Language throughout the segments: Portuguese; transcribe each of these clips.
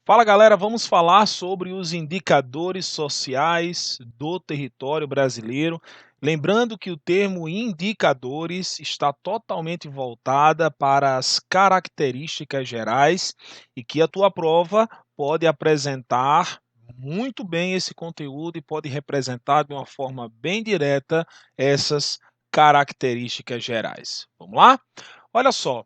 Fala galera, vamos falar sobre os indicadores sociais do território brasileiro. Lembrando que o termo indicadores está totalmente voltada para as características gerais e que a tua prova pode apresentar muito bem esse conteúdo e pode representar de uma forma bem direta essas características gerais. Vamos lá? Olha só.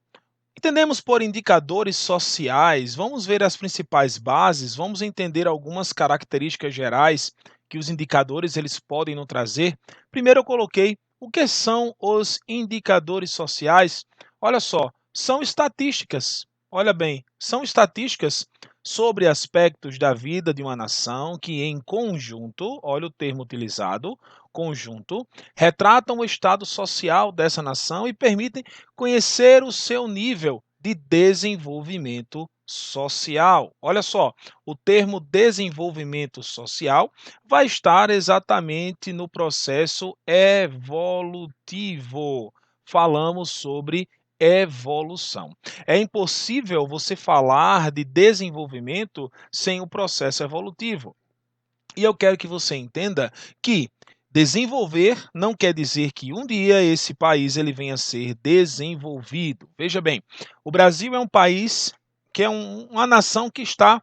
Entendemos por indicadores sociais, vamos ver as principais bases, vamos entender algumas características gerais que os indicadores eles podem nos trazer. Primeiro eu coloquei o que são os indicadores sociais. Olha só, são estatísticas. Olha bem, são estatísticas sobre aspectos da vida de uma nação que em conjunto, olha o termo utilizado, conjunto, retratam o estado social dessa nação e permitem conhecer o seu nível de desenvolvimento social. Olha só, o termo desenvolvimento social vai estar exatamente no processo evolutivo. Falamos sobre evolução. É impossível você falar de desenvolvimento sem o processo evolutivo. E eu quero que você entenda que desenvolver não quer dizer que um dia esse país ele venha a ser desenvolvido. Veja bem, o Brasil é um país que é uma nação que está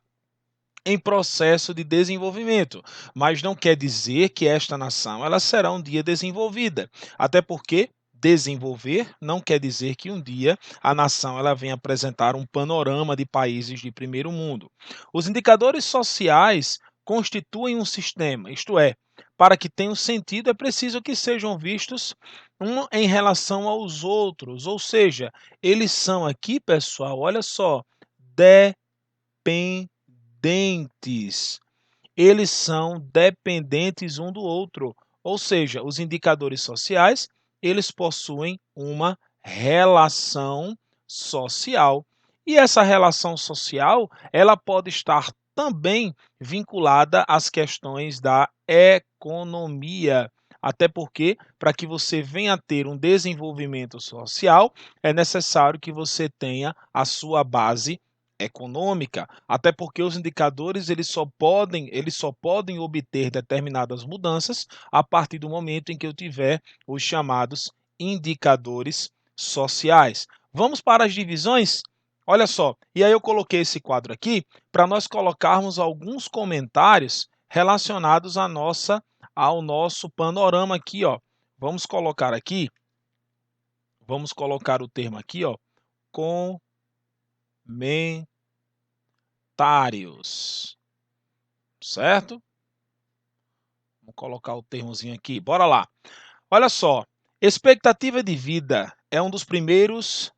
em processo de desenvolvimento, mas não quer dizer que esta nação ela será um dia desenvolvida, até porque desenvolver não quer dizer que um dia a nação ela venha apresentar um panorama de países de primeiro mundo. Os indicadores sociais constituem um sistema, isto é, para que tenham sentido é preciso que sejam vistos um em relação aos outros, ou seja, eles são aqui, pessoal, olha só, dependentes. Eles são dependentes um do outro, ou seja, os indicadores sociais, eles possuem uma relação social. E essa relação social, ela pode estar também vinculada às questões da economia. Até porque, para que você venha a ter um desenvolvimento social, é necessário que você tenha a sua base econômica, até porque os indicadores eles só podem obter determinadas mudanças a partir do momento em que eu tiver os chamados indicadores sociais. Vamos para as divisões? Olha só, e aí eu coloquei esse quadro aqui para nós colocarmos alguns comentários relacionados ao nosso panorama aqui, ó. Vamos colocar o termo aqui, ó, comentários, certo? Vamos colocar o termozinho aqui, bora lá. Olha só, expectativa de vida é um dos primeiros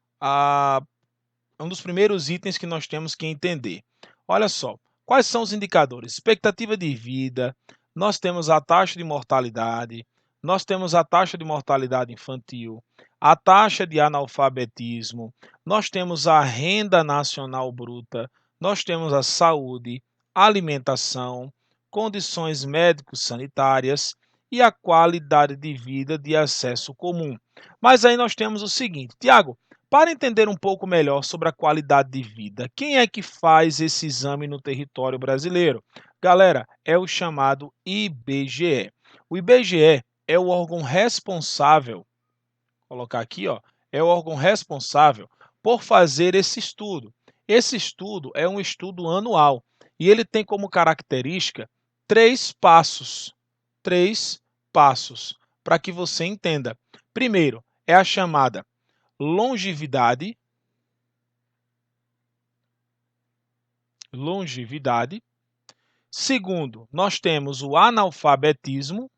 itens que nós temos que entender. Olha só, quais são os indicadores? Expectativa de vida, nós temos a taxa de mortalidade, nós temos a taxa de mortalidade infantil, a taxa de analfabetismo, nós temos a renda nacional bruta, nós temos a saúde, alimentação, condições médico-sanitárias e a qualidade de vida de acesso comum. Mas aí nós temos o seguinte, Tiago, para entender um pouco melhor sobre a qualidade de vida, quem é que faz esse exame no território brasileiro? Galera, é o chamado IBGE. O IBGE é o órgão responsável, vou colocar aqui, ó, é o órgão responsável por fazer esse estudo. Esse estudo é um estudo anual e ele tem como característica três passos, para que você entenda. Primeiro, é a chamada longevidade. Segundo, nós temos o analfabetismo,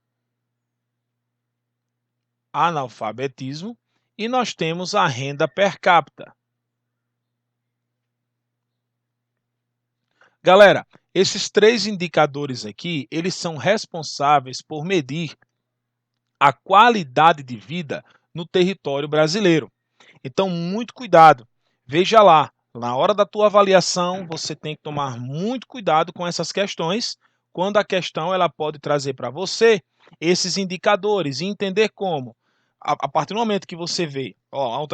e nós temos a renda per capita. Galera, esses três indicadores aqui, eles são responsáveis por medir a qualidade de vida no território brasileiro. Então, muito cuidado. Veja lá, na hora da tua avaliação, você tem que tomar muito cuidado com essas questões, quando a questão ela pode trazer para você esses indicadores e entender como. A partir do momento que você vê, ó,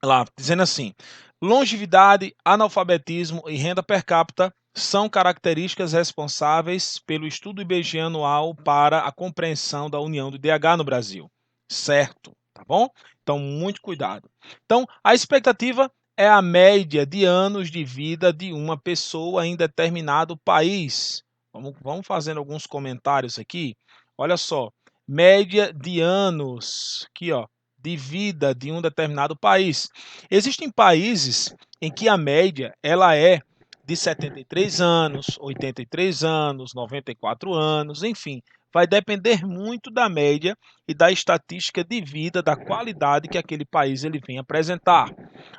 lá, dizendo assim, Longevidade, analfabetismo e renda per capita são características responsáveis pelo estudo IBGE anual para a compreensão da união do IDH no Brasil. Certo, tá bom? Então, muito cuidado. Então, a expectativa é a média de anos de vida de uma pessoa em determinado país. Vamos fazendo alguns comentários aqui. Olha só, média de anos, aqui ó, de vida de um determinado país. Existem países em que a média ela é de 73 anos, 83 anos, 94 anos, enfim, vai depender muito da média e da estatística de vida, da qualidade que aquele país ele vem apresentar.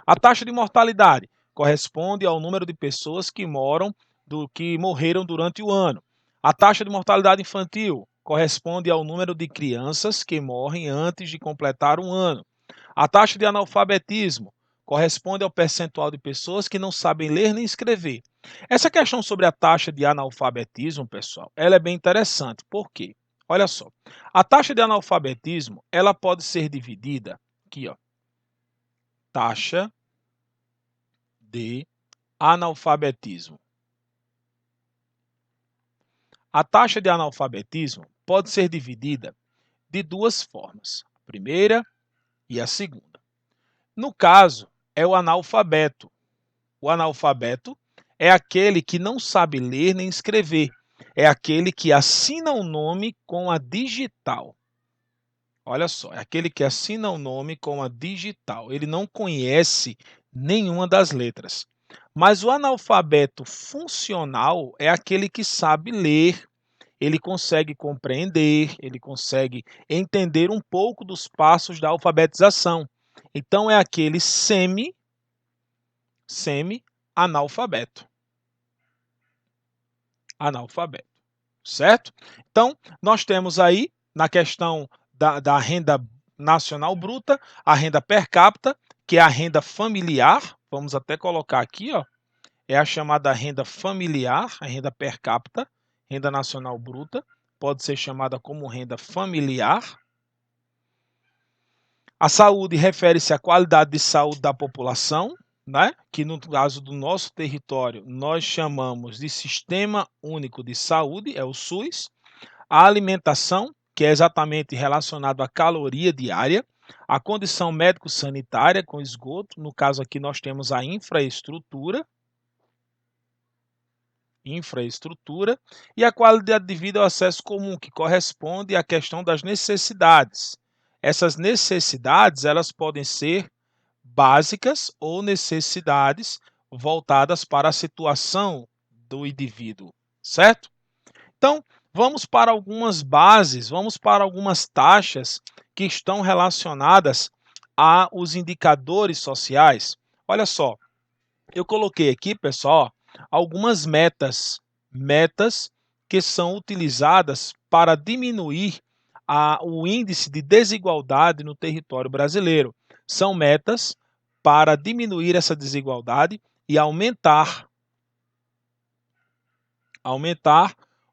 A taxa de mortalidade corresponde ao número de pessoas que morreram durante o ano. A taxa de mortalidade infantil corresponde ao número de crianças que morrem antes de completar um ano. A taxa de analfabetismo corresponde ao percentual de pessoas que não sabem ler nem escrever. Essa questão sobre a taxa de analfabetismo, pessoal, ela é bem interessante. Por quê? Olha só, a taxa de analfabetismo, ela pode ser dividida aqui, ó, taxa de analfabetismo. A taxa de analfabetismo pode ser dividida de duas formas, a primeira e a segunda. No caso, é o analfabeto. O analfabeto é aquele que não sabe ler nem escrever. É aquele que assina o nome com a digital. Olha só, é aquele que assina o nome com a digital. Ele não conhece nenhuma das letras. Mas o analfabeto funcional é aquele que sabe ler, ele consegue compreender, ele consegue entender um pouco dos passos da alfabetização. Então, é aquele semi-analfabeto. Analfabeto, certo? Então, nós temos aí, na questão da renda nacional bruta, a renda per capita, que é a renda familiar, vamos até colocar aqui, ó, é a chamada renda familiar, a renda per capita, renda nacional bruta, pode ser chamada como renda familiar. A saúde refere-se à qualidade de saúde da população, né? Que no caso do nosso território nós chamamos de Sistema Único de Saúde, é o SUS. A alimentação, que é exatamente relacionado à caloria diária, a condição médico-sanitária com esgoto, no caso aqui nós temos a infraestrutura, e a qualidade de vida é o acesso comum, que corresponde à questão das necessidades. Essas necessidades, elas podem ser básicas ou necessidades voltadas para a situação do indivíduo, certo? Então, vamos para algumas bases, vamos para algumas taxas que estão relacionadas aos indicadores sociais. Olha só, eu coloquei aqui, pessoal, algumas metas que são utilizadas para diminuir o índice de desigualdade no território brasileiro. São metas para diminuir essa desigualdade e aumentar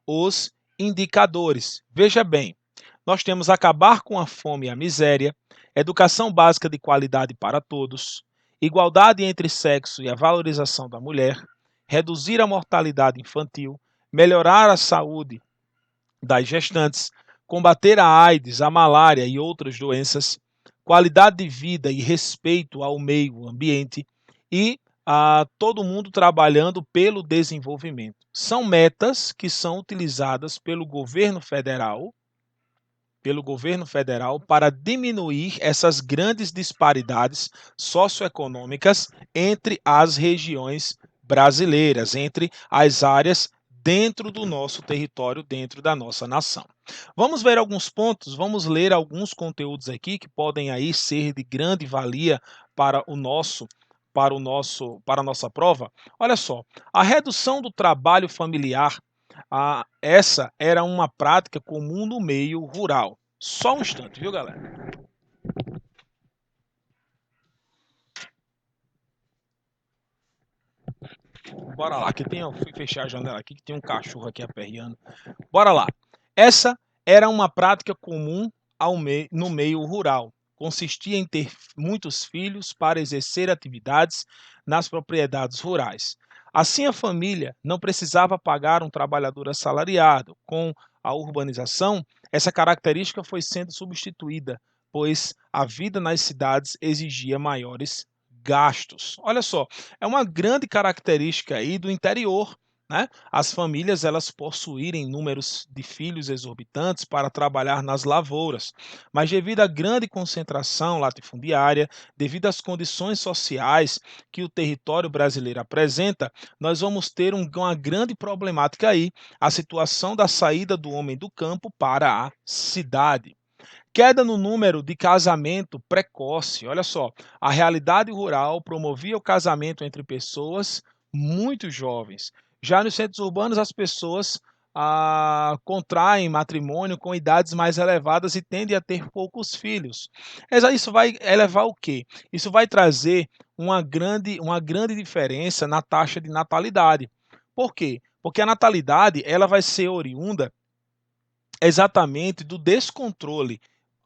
os indicadores. Veja bem, nós temos acabar com a fome e a miséria, educação básica de qualidade para todos, igualdade entre sexo e a valorização da mulher, reduzir a mortalidade infantil, melhorar a saúde das gestantes, combater a AIDS, a malária e outras doenças, qualidade de vida e respeito ao meio ambiente e a todo mundo trabalhando pelo desenvolvimento. São metas que são utilizadas pelo governo federal para diminuir essas grandes disparidades socioeconômicas entre as regiões brasileiras, entre as áreas dentro do nosso território, dentro da nossa nação. Vamos ver alguns pontos, vamos ler alguns conteúdos aqui que podem aí ser de grande valia para a nossa prova. Olha só, a redução do trabalho familiar, essa era uma prática comum no meio rural. Só um instante, viu, galera? Bora lá, eu fui fechar a janela aqui que tem um cachorro aqui aperreando. Bora lá. Essa era uma prática comum no meio rural. Consistia em ter muitos filhos para exercer atividades nas propriedades rurais. Assim, a família não precisava pagar um trabalhador assalariado. Com a urbanização, essa característica foi sendo substituída, pois a vida nas cidades exigia maiores gastos. Olha só, é uma grande característica aí do interior, né? As famílias elas possuírem números de filhos exorbitantes para trabalhar nas lavouras, mas devido à grande concentração latifundiária, devido às condições sociais que o território brasileiro apresenta, nós vamos ter uma grande problemática aí, a situação da saída do homem do campo para a cidade. Queda no número de casamento precoce. Olha só, a realidade rural promovia o casamento entre pessoas muito jovens. Já nos centros urbanos, as pessoas contraem matrimônio com idades mais elevadas e tendem a ter poucos filhos. Isso vai elevar o quê? Isso vai trazer uma grande diferença na taxa de natalidade. Por quê? Porque a natalidade ela vai ser oriunda exatamente do descontrole.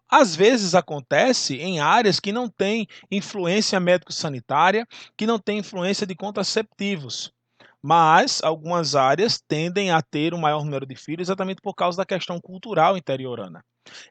Às vezes acontece em áreas que não têm influência médico-sanitária, que não têm influência de contraceptivos, mas algumas áreas tendem a ter um maior número de filhos exatamente por causa da questão cultural interiorana.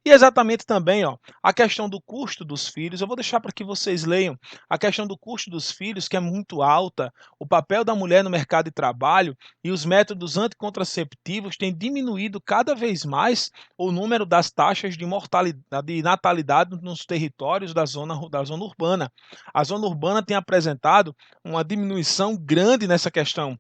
E exatamente também, ó, a questão do custo dos filhos, eu vou deixar para que vocês leiam, a questão do custo dos filhos, que é muito alta, o papel da mulher no mercado de trabalho e os métodos anticontraceptivos têm diminuído cada vez mais o número das taxas de mortalidade, de natalidade nos territórios da zona urbana. A zona urbana tem apresentado uma diminuição grande nessa questão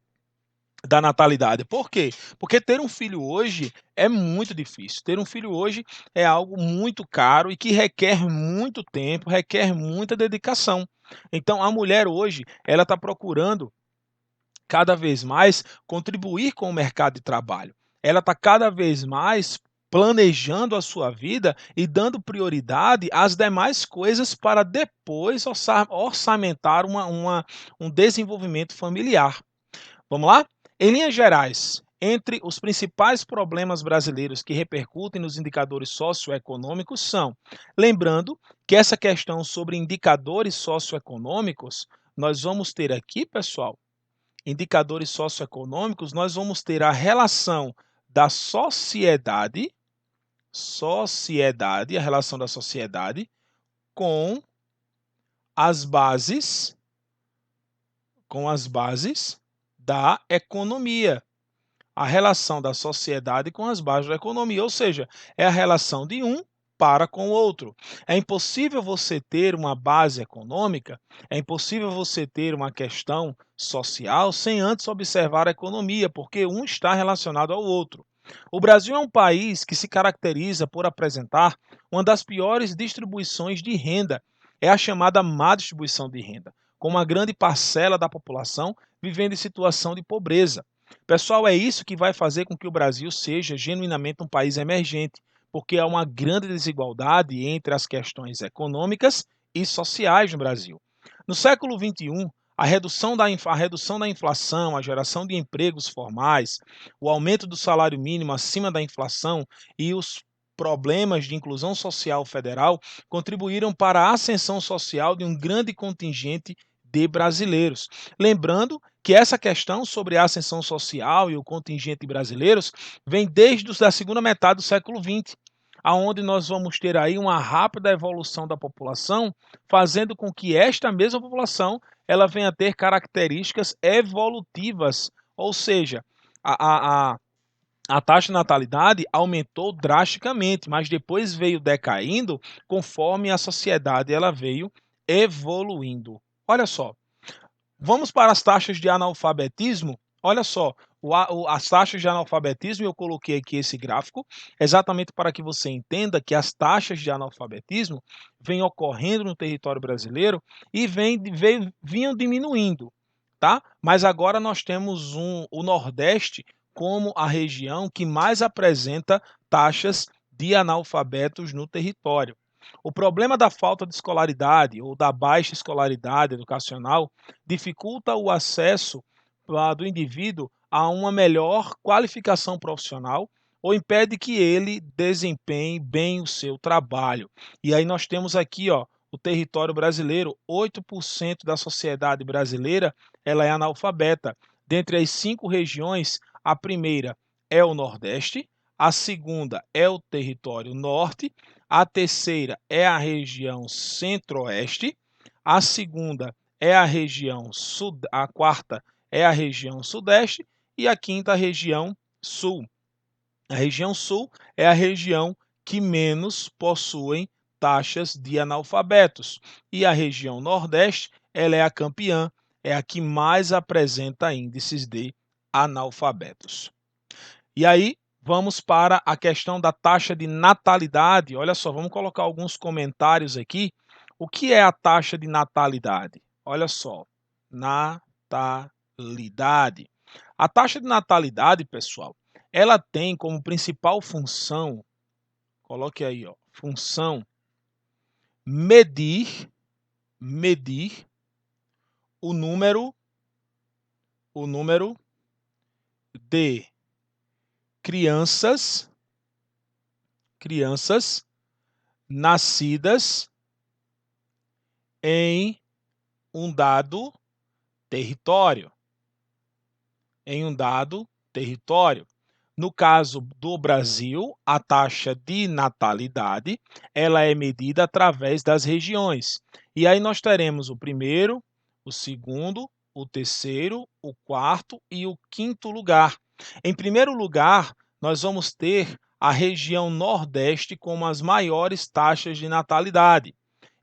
da natalidade. Por quê? Porque ter um filho hoje é muito difícil. Ter um filho hoje é algo muito caro e que requer muito tempo, requer muita dedicação. Então, a mulher hoje, ela está procurando cada vez mais contribuir com o mercado de trabalho. Ela está cada vez mais planejando a sua vida e dando prioridade às demais coisas para depois orçamentar um desenvolvimento familiar. Vamos lá? Em linhas gerais, entre os principais problemas brasileiros que repercutem nos indicadores socioeconômicos são, lembrando que essa questão sobre indicadores socioeconômicos, nós vamos ter aqui, pessoal, indicadores socioeconômicos, nós vamos ter a relação da a relação da sociedade com as bases, da economia. A relação da sociedade com as bases da economia, ou seja, é a relação de um para com o outro. É impossível você ter uma base econômica, é impossível você ter uma questão social sem antes observar a economia, porque um está relacionado ao outro. O Brasil é um país que se caracteriza por apresentar uma das piores distribuições de renda, é a chamada má distribuição de renda, com uma grande parcela da população vivendo em situação de pobreza. Pessoal, é isso que vai fazer com que o Brasil seja genuinamente um país emergente, porque há uma grande desigualdade entre as questões econômicas e sociais no Brasil. No século XXI, a redução da inflação, a geração de empregos formais, o aumento do salário mínimo acima da inflação e os problemas de inclusão social federal contribuíram para a ascensão social de um grande contingente de brasileiros. Lembrando que essa questão sobre a ascensão social e o contingente de brasileiros vem desde a segunda metade do século XX, aonde nós vamos ter aí uma rápida evolução da população, fazendo com que esta mesma população ela venha a ter características evolutivas, ou seja, a, a, a a taxa de natalidade aumentou drasticamente, mas depois veio decaindo conforme a sociedade ela veio evoluindo. Olha só, vamos para as taxas de analfabetismo. Olha só, as taxas de analfabetismo, eu coloquei aqui esse gráfico, exatamente para que você entenda que as taxas de analfabetismo vêm ocorrendo no território brasileiro e vinham diminuindo, tá? Mas agora nós temos o Nordeste como a região que mais apresenta taxas de analfabetos no território. O problema da falta de escolaridade ou da baixa escolaridade educacional dificulta o acesso do indivíduo a uma melhor qualificação profissional ou impede que ele desempenhe bem o seu trabalho. E aí nós temos aqui, ó, o território brasileiro, 8% da sociedade brasileira ela é analfabeta. Dentre as 5 regiões, a primeira é o Nordeste, a segunda é o território Norte, a terceira é a região Centro-Oeste, a segunda é a região Sul, a quarta é a região Sudeste e a quinta a região Sul. A região Sul é a região que menos possuem taxas de analfabetos e a região Nordeste ela é a campeã, é a que mais apresenta índices de analfabetos. E aí, vamos para a questão da taxa de natalidade. Olha só, vamos colocar alguns comentários aqui. O que é a taxa de natalidade? Olha só, natalidade. A taxa de natalidade, pessoal, ela tem como principal função, coloque aí, ó, função, medir o número de crianças nascidas em um dado território. No caso do Brasil, a taxa de natalidade ela é medida através das regiões. E aí nós teremos o primeiro, o segundo, o terceiro, o quarto e o quinto lugar. Em primeiro lugar, nós vamos ter a região Nordeste com as maiores taxas de natalidade.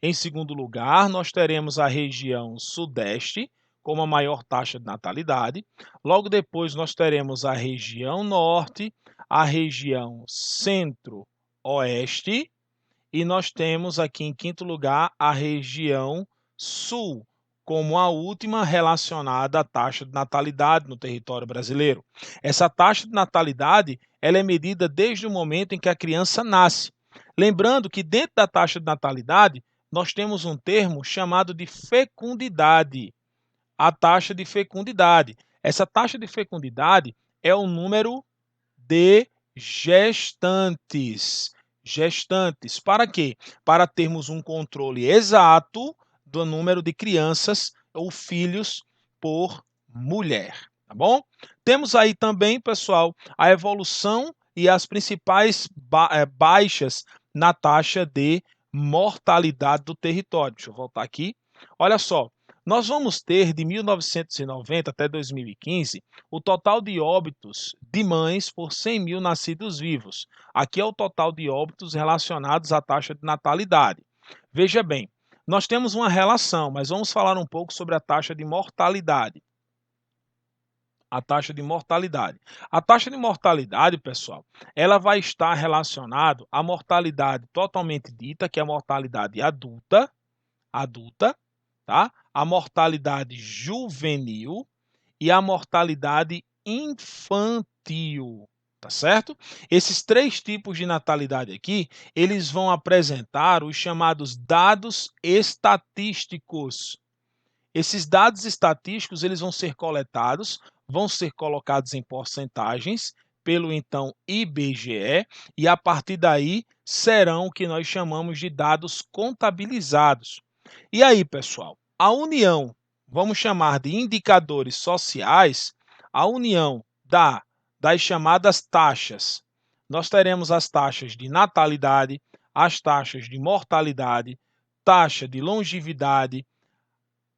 Em segundo lugar, nós teremos a região Sudeste, com a maior taxa de natalidade. Logo depois, nós teremos a região Norte, a região Centro-Oeste, e nós temos aqui em quinto lugar a região Sul, como a última relacionada à taxa de natalidade no território brasileiro. Essa taxa de natalidade ela é medida desde o momento em que a criança nasce. Lembrando que dentro da taxa de natalidade, nós temos um termo chamado de fecundidade. A taxa de fecundidade. Essa taxa de fecundidade é o número de gestantes. Para quê? Para termos um controle exato do número de crianças ou filhos por mulher, tá bom? Temos aí também, pessoal, a evolução e as principais baixas na taxa de mortalidade do território. Deixa eu voltar aqui. Olha só, nós vamos ter de 1990 até 2015 o total de óbitos de mães por 100 mil nascidos vivos. Aqui é o total de óbitos relacionados à taxa de natalidade. Veja bem, nós temos uma relação, mas vamos falar um pouco sobre a taxa de mortalidade. A taxa de mortalidade. A taxa de mortalidade, pessoal, ela vai estar relacionada à mortalidade totalmente dita, que é a mortalidade adulta, tá? A mortalidade juvenil e a mortalidade infantil, tá certo? Esses 3 tipos de natalidade aqui, eles vão apresentar os chamados dados estatísticos. Esses dados estatísticos, eles vão ser coletados, vão ser colocados em porcentagens pelo então IBGE e a partir daí serão o que nós chamamos de dados contabilizados. E aí, pessoal, a união, vamos chamar de indicadores sociais, a união das chamadas taxas. Nós teremos as taxas de natalidade, as taxas de mortalidade, taxa de longevidade,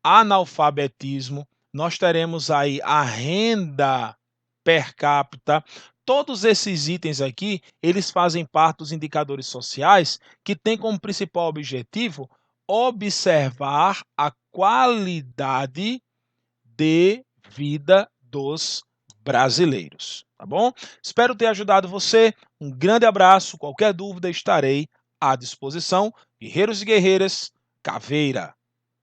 analfabetismo, nós teremos aí a renda per capita. Todos esses itens aqui, eles fazem parte dos indicadores sociais que têm como principal objetivo observar a qualidade de vida dos brasileiros, tá bom? Espero ter ajudado você. Um grande abraço. Qualquer dúvida, estarei à disposição. Guerreiros e guerreiras, Caveira.